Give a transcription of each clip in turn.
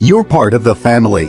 You're part of the family.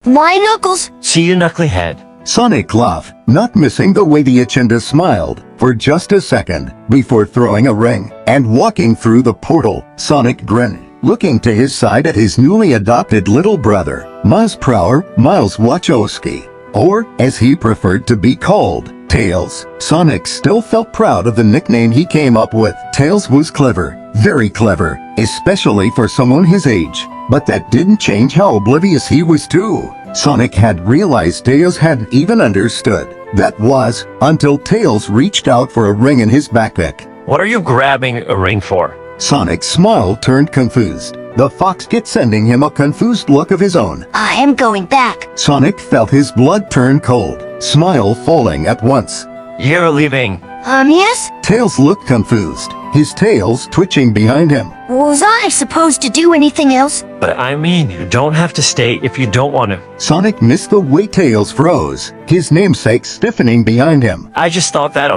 My knuckles! See you, knucklyhead. Sonic laughed, not missing the way the Echenda smiled for just a second before throwing a ring and walking through the portal. Sonic grinned, looking to his side at his newly adopted little brother, Miles Wachowski, or as he preferred to be called, Tails. Sonic still felt proud of the nickname he came up with. Tails was clever, very clever, especially for someone his age, but that didn't change how oblivious he was too. Sonic had realized Tails hadn't even understood. That was, until Tails reached out for a ring in his backpack. What are you grabbing a ring for? Sonic's smile turned confused, the fox kid sending him a confused look of his own. I am going back. Sonic felt his blood turn cold, smile falling at once. You're leaving. Yes? Tails looked confused, his tails twitching behind him. Was I supposed to do anything else? But I mean, you don't have to stay if you don't want to. Sonic missed the way Tails froze, his namesake stiffening behind him. I just thought that,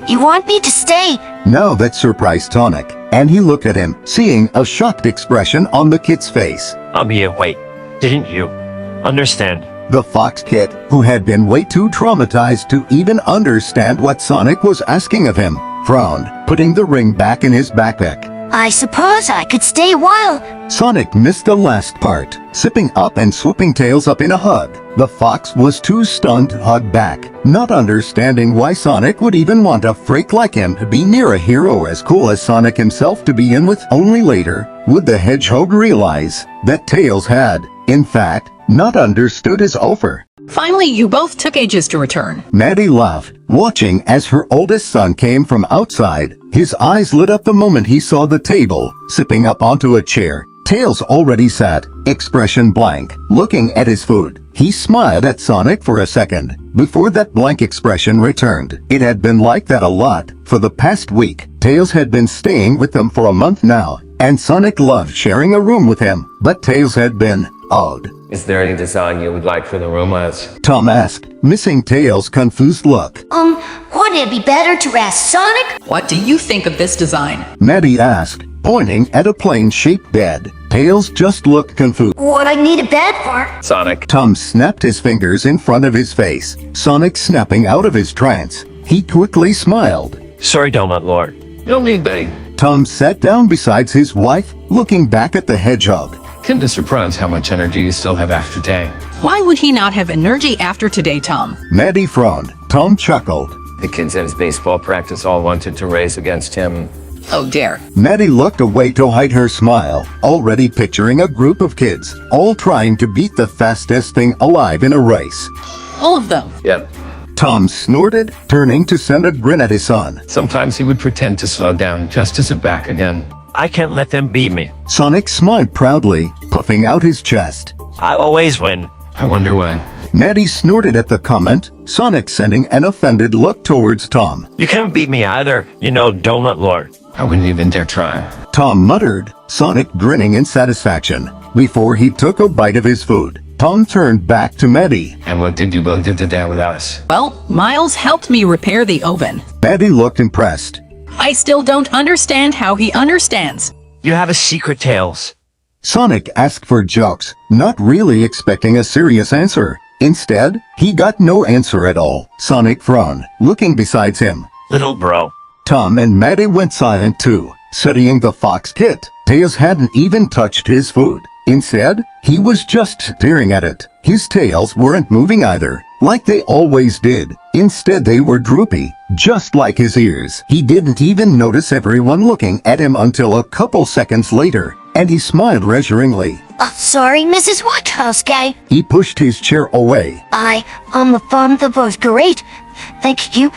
You want me to stay? Now that surprised Sonic, and he looked at him, seeing a shocked expression on the kid's face. Yeah, wait. Didn't you understand? The fox kid, who had been way too traumatized to even understand what Sonic was asking of him, frowned, putting the ring back in his backpack. I suppose I could stay a while. Sonic missed the last part, sipping up and swooping Tails up in a hug. The fox was too stunned to hug back, not understanding why Sonic would even want a freak like him to be near a hero as cool as Sonic himself to begin with. Only later would the hedgehog realize that Tails had, in fact, not understood his offer. Finally, you both took ages to return. Maddie laughed, watching as her oldest son came from outside. His eyes lit up the moment he saw the table, sipping up onto a chair. Tails already sat, expression blank, looking at his food. He smiled at Sonic for a second, before that blank expression returned. It had been like that a lot for the past week. Tails had been staying with them for a month now, and Sonic loved sharing a room with him, but Tails had been odd. Is there any design you would like for the room, Les? Tom asked, missing Tails' confused look. Wouldn't it be better to ask Sonic? What do you think of this design? Maddie asked, pointing at a plane-shaped bed. Tails just looked confused. What I need a bed for? Sonic. Tom snapped his fingers in front of his face, Sonic snapping out of his trance. He quickly smiled. Sorry, Donut Lord. You don't need bedding. Tom sat down beside his wife, looking back at the hedgehog. Kinda surprised how much energy you still have after today. Why would he not have energy after today, Tom? Maddie frowned. Tom chuckled. The kids at his baseball practice all wanted to race against him. Oh dear. Maddie looked away to hide her smile, already picturing a group of kids, all trying to beat the fastest thing alive in a race. All of them. Yep. Tom snorted, turning to send a grin at his son. Sometimes he would pretend to slow down just to sit back again. I can't let them beat me. Sonic smiled proudly, puffing out his chest. I always win. I wonder why. Maddie snorted at the comment, Sonic sending an offended look towards Tom. You can't beat me either, Donut Lord. I wouldn't even dare try. Tom muttered, Sonic grinning in satisfaction, before he took a bite of his food. Tom turned back to Maddie. And what did you both do today without us? Well, Miles helped me repair the oven. Maddie looked impressed. I still don't understand how he understands. You have a secret, Tails. Sonic asked for jokes, not really expecting a serious answer. Instead, he got no answer at all. Sonic frowned, looking beside him. Little bro. Tom and Maddie went silent too, studying the fox kit. Tails hadn't even touched his food. Instead, he was just staring at it. His tails weren't moving either, like they always did. Instead, they were droopy, just like his ears. He didn't even notice everyone looking at him until a couple seconds later, and he smiled reassuringly. Sorry, Mrs. Wachowski. He pushed his chair away. The fun was great. Thank you.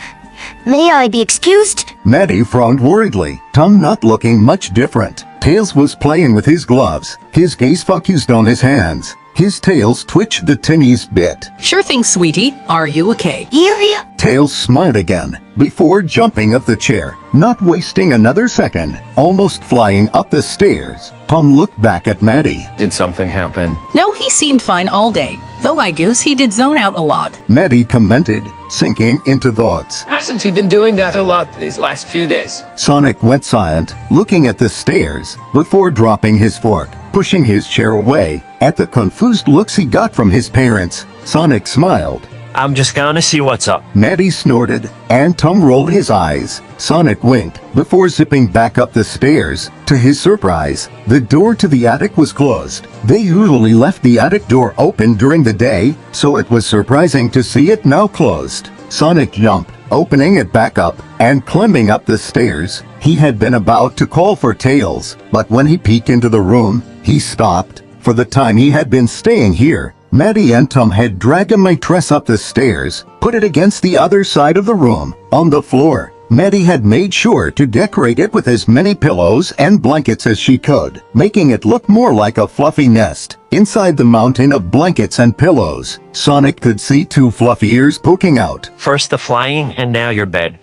May I be excused? Maddie frowned worriedly, Tom not looking much different. Tails was playing with his gloves, his gaze focused on his hands. His tails twitched the tiniest bit. Sure thing, sweetie. Are you okay? Yeah. Tails smiled again, before jumping up the chair, not wasting another second, almost flying up the stairs. Tom looked back at Maddie. Did something happen? No, he seemed fine all day. Though I guess he did zone out a lot. Maddie commented, sinking into thoughts. Hasn't he been doing that a lot these last few days? Sonic went silent, looking at the stairs, before dropping his fork, pushing his chair away. At the confused looks he got from his parents, Sonic smiled. I'm just gonna see what's up. Maddie snorted, and Tom rolled his eyes. Sonic winked, before zipping back up the stairs. To his surprise, the door to the attic was closed. They usually left the attic door open during the day, so it was surprising to see it now closed. Sonic jumped, opening it back up, and climbing up the stairs. He had been about to call for Tails, but when he peeked into the room, he stopped. For the time he had been staying here, Maddie and Tom had dragged a mattress up the stairs, put it against the other side of the room, on the floor. Maddie had made sure to decorate it with as many pillows and blankets as she could, making it look more like a fluffy nest. Inside the mountain of blankets and pillows, Sonic could see two fluffy ears poking out. First the flying and now your bed.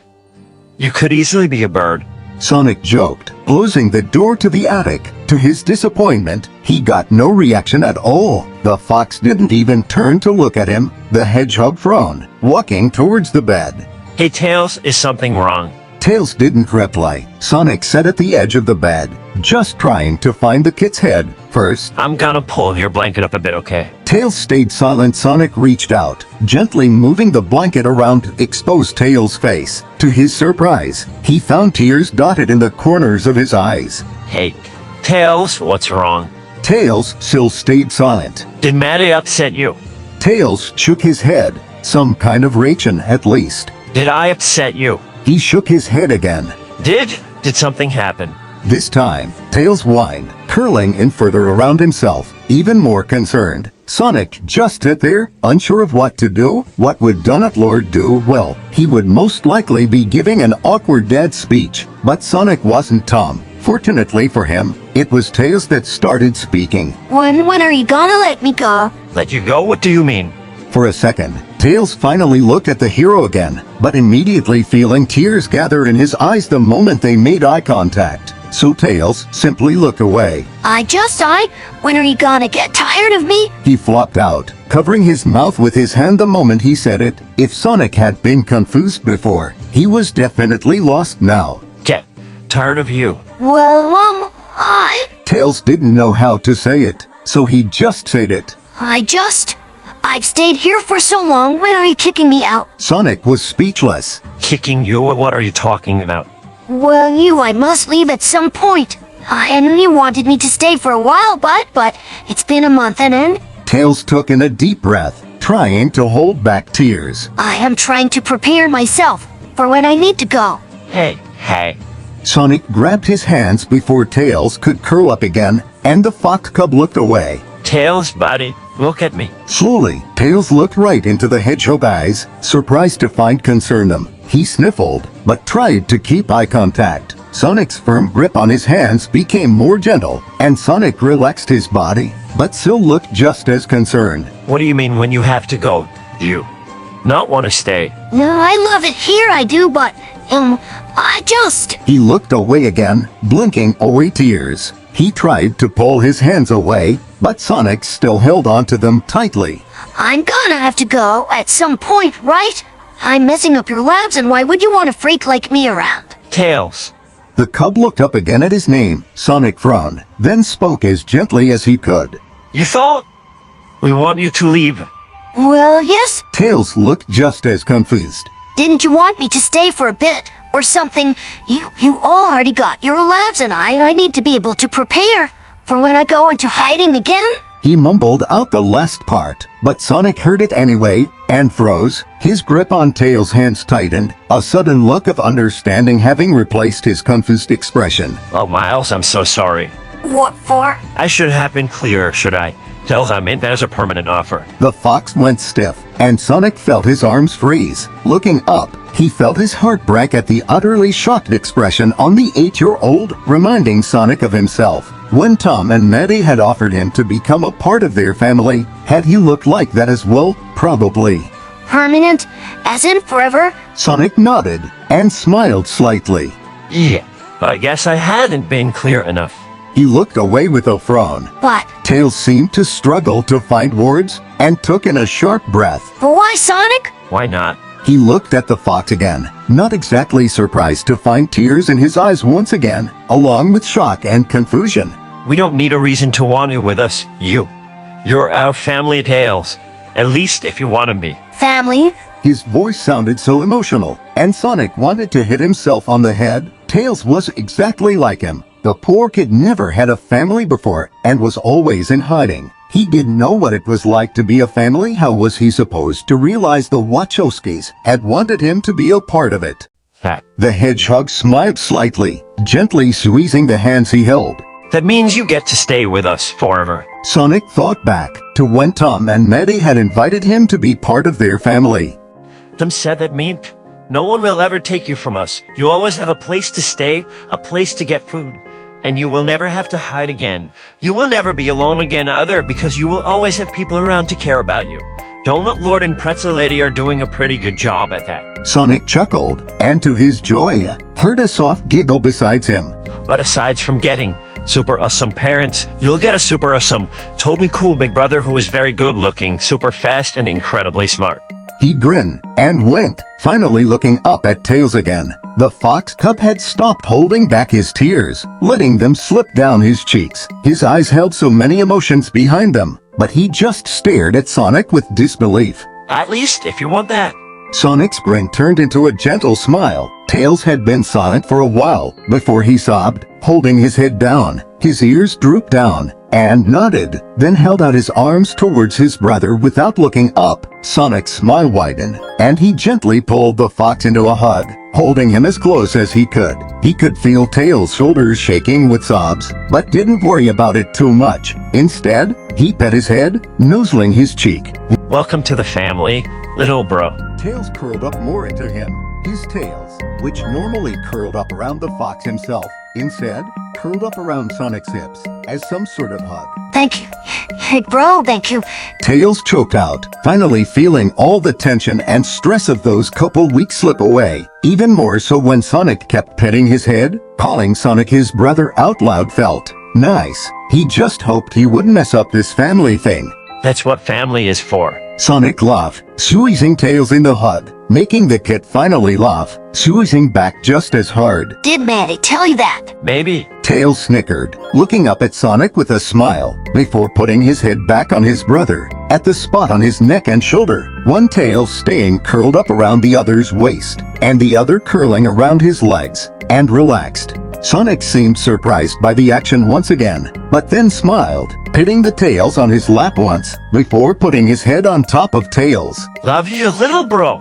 You could easily be a bird. Sonic joked, closing the door to the attic. To his disappointment, he got no reaction at all. The fox didn't even turn to look at him. The hedgehog frowned, walking towards the bed. Hey Tails, is something wrong? Tails didn't reply. Sonic sat at the edge of the bed, just trying to find the kit's head. First, I'm gonna pull your blanket up a bit, okay? Tails stayed silent. Sonic reached out, gently moving the blanket around to expose Tails' face. To his surprise, he found tears dotted in the corners of his eyes. Hey, Tails, what's wrong? Tails still stayed silent. Did Maddie upset you? Tails shook his head, some kind of reaction at least. Did I upset you? He shook his head again. Did something happen? This time, Tails whined, curling in further around himself, even more concerned. Sonic just sat there, unsure of what to do. What would Donut Lord do? Well, he would most likely be giving an awkward dad speech. But Sonic wasn't Tom. Fortunately for him, it was Tails that started speaking. When are you gonna let me go? Let you go? What do you mean? For a second, Tails finally looked at the hero again, but immediately feeling tears gather in his eyes the moment they made eye contact. So Tails simply looked away. When are you gonna get tired of me? He flopped out, covering his mouth with his hand the moment he said it. If Sonic had been confused before, he was definitely lost now. Get tired of you. Well, Tails didn't know how to say it, so he just said it. I've stayed here for so long. When are you kicking me out? Sonic was speechless. Kicking you? What are you talking about? Well, I must leave at some point. I knew you wanted me to stay for a while, but it's been a month and Tails took in a deep breath, trying to hold back tears. I am trying to prepare myself for when I need to go. Hey. Sonic grabbed his hands before Tails could curl up again, and the fox cub looked away. Tails, buddy, look at me. Slowly, Tails looked right into the hedgehog eyes, surprised to find concern them. He sniffled, but tried to keep eye contact. Sonic's firm grip on his hands became more gentle, and Sonic relaxed his body, but still looked just as concerned. What do you mean when you have to go? Do you not want to stay? No, I love it here, I do, but, He looked away again, blinking away tears. He tried to pull his hands away, but Sonic still held onto them tightly. I'm gonna have to go at some point, right? I'm messing up your labs, and why would you want a freak like me around? Tails. The cub looked up again at his name. Sonic frowned, then spoke as gently as he could. You thought we want you to leave? Well, yes. Tails looked just as confused. Didn't you want me to stay for a bit or something? You already got your labs, and I need to be able to prepare for when I go into hiding again. He mumbled out the last part, but Sonic heard it anyway, and froze. His grip on Tails' hands tightened, a sudden look of understanding having replaced his confused expression. Oh, Miles, I'm so sorry. What for? I should have been clearer, should I? Tell him it as a permanent offer. The fox went stiff, and Sonic felt his arms freeze. Looking up, He felt his heart break at the utterly shocked expression on the 8-year-old, reminding Sonic of himself. When Tom and Maddie had offered him to become a part of their family, had he looked like that as well? Probably. Permanent? As in forever? Sonic nodded and smiled slightly. Yeah, but I guess I hadn't been clear enough. He looked away with a frown. But Tails seemed to struggle to find words and took in a sharp breath. why, Sonic? Why not? He looked at the fox again, not exactly surprised to find tears in his eyes once again, along with shock and confusion. We don't need a reason to want you with us. You're our family, Tails. At least if you wanted me. Family? His voice sounded so emotional, and Sonic wanted to hit himself on the head. Tails was exactly like him. The poor kid never had a family before and was always in hiding. He didn't know what it was like to be a family. How was he supposed to realize the Wachowskis had wanted him to be a part of it? The hedgehog smiled slightly, gently squeezing the hands he held. That means you get to stay with us forever. Sonic thought back to when Tom and Maddie had invited him to be part of their family. Them said that mean no one will ever take you from us. You always have a place to stay, a place to get food. And you will never have to hide again. You will never be alone again either, because you will always have people around to care about you. Donut Lord and Pretzel Lady are doing a pretty good job at that. Sonic chuckled, and to his joy, heard a soft giggle besides him. But aside from getting super awesome parents, you'll get a super awesome, totally cool big brother who is very good looking, super fast, and incredibly smart. He grinned and winked, finally looking up at Tails again. The fox cub had stopped holding back his tears, letting them slip down his cheeks. His eyes held so many emotions behind them, but he just stared at Sonic with disbelief. At least if you want that. Sonic's grin turned into a gentle smile. Tails had been silent for a while before he sobbed, holding his head down. His ears drooped down and nodded, then held out his arms towards his brother without looking up. Sonic's smile widened, and he gently pulled the fox into a hug, holding him as close as he could. He could feel Tails' shoulders shaking with sobs, but didn't worry about it too much. Instead, he pet his head, nuzzling his cheek. Welcome to the family, little bro. Tails curled up more into him. His tails, which normally curled up around the fox himself, instead curled up around Sonic's hips as some sort of hug. Thank you. Hey, bro, thank you. Tails choked out, finally feeling all the tension and stress of those couple weeks slip away. Even more so when Sonic kept petting his head, calling Sonic his brother out loud. Felt nice. He just hoped he wouldn't mess up this family thing. That's what family is for. Sonic laughed, squeezing Tails in the hug, making the kid finally laugh, squeezing back just as hard. Did Maddie tell you that? Maybe. Tails snickered, looking up at Sonic with a smile, before putting his head back on his brother, at the spot on his neck and shoulder, one tail staying curled up around the other's waist, and the other curling around his legs, and relaxed. Sonic seemed surprised by the action once again, but then smiled, pitting the tails on his lap once, before putting his head on top of Tails. Love you, little bro.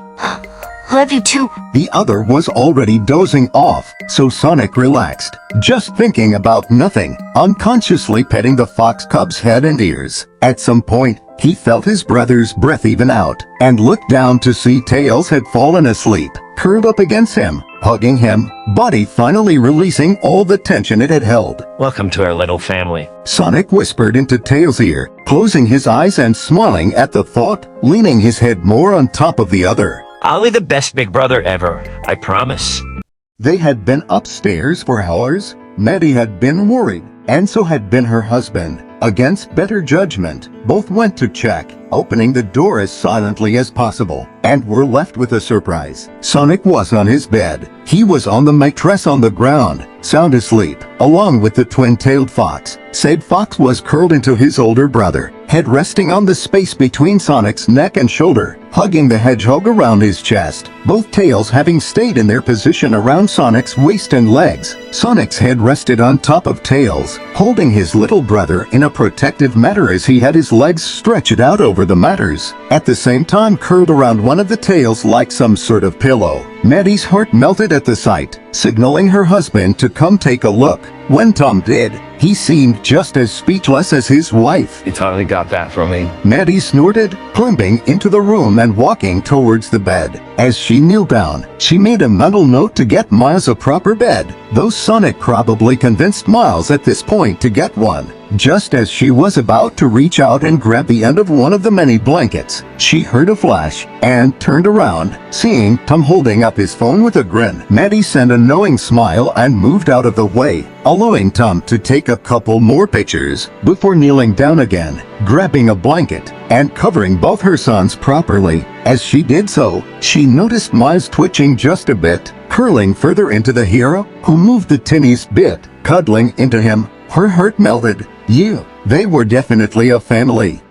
Love you too. The other was already dozing off, so Sonic relaxed, just thinking about nothing, unconsciously petting the fox cub's head and ears. At some point, he felt his brother's breath even out, and looked down to see Tails had fallen asleep, curled up against him, hugging him, body finally releasing all the tension it had held. Welcome to our little family. Sonic whispered into Tails' ear, closing his eyes and smiling at the thought, leaning his head more on top of the other. I'll be the best big brother ever, I promise. They had been upstairs for hours. Maddie had been worried, and so had been her husband. Against better judgment, both went to check, opening the door as silently as possible, and were left with a surprise. Sonic was on his bed. He was on the mattress on the ground, sound asleep, along with the twin-tailed fox. Said fox was curled into his older brother, head resting on the space between Sonic's neck and shoulder, hugging the hedgehog around his chest, both tails having stayed in their position around Sonic's waist and legs. Sonic's head rested on top of Tails, holding his little brother in a protective manner as he had his legs stretched out over the matters, at the same time curled around one of the tails like some sort of pillow. Maddie's heart melted at the sight, signaling her husband to come take a look. When Tom did, he seemed just as speechless as his wife. You totally got that from me. Maddie snorted, climbing into the room and walking towards the bed. As she kneeled down, she made a mental note to get Miles a proper bed, though Sonic probably convinced Miles at this point to get one. Just as she was about to reach out and grab the end of one of the many blankets, she heard a flash and turned around, seeing Tom holding up his phone with a grin. Maddie sent a knowing smile and moved out of the way, allowing Tom to take a couple more pictures before kneeling down again, grabbing a blanket and covering both her sons properly. As she did so, she noticed Miles twitching just a bit, curling further into the hero, who moved the tiniest bit, cuddling into him. Her heart melted. They were definitely a family.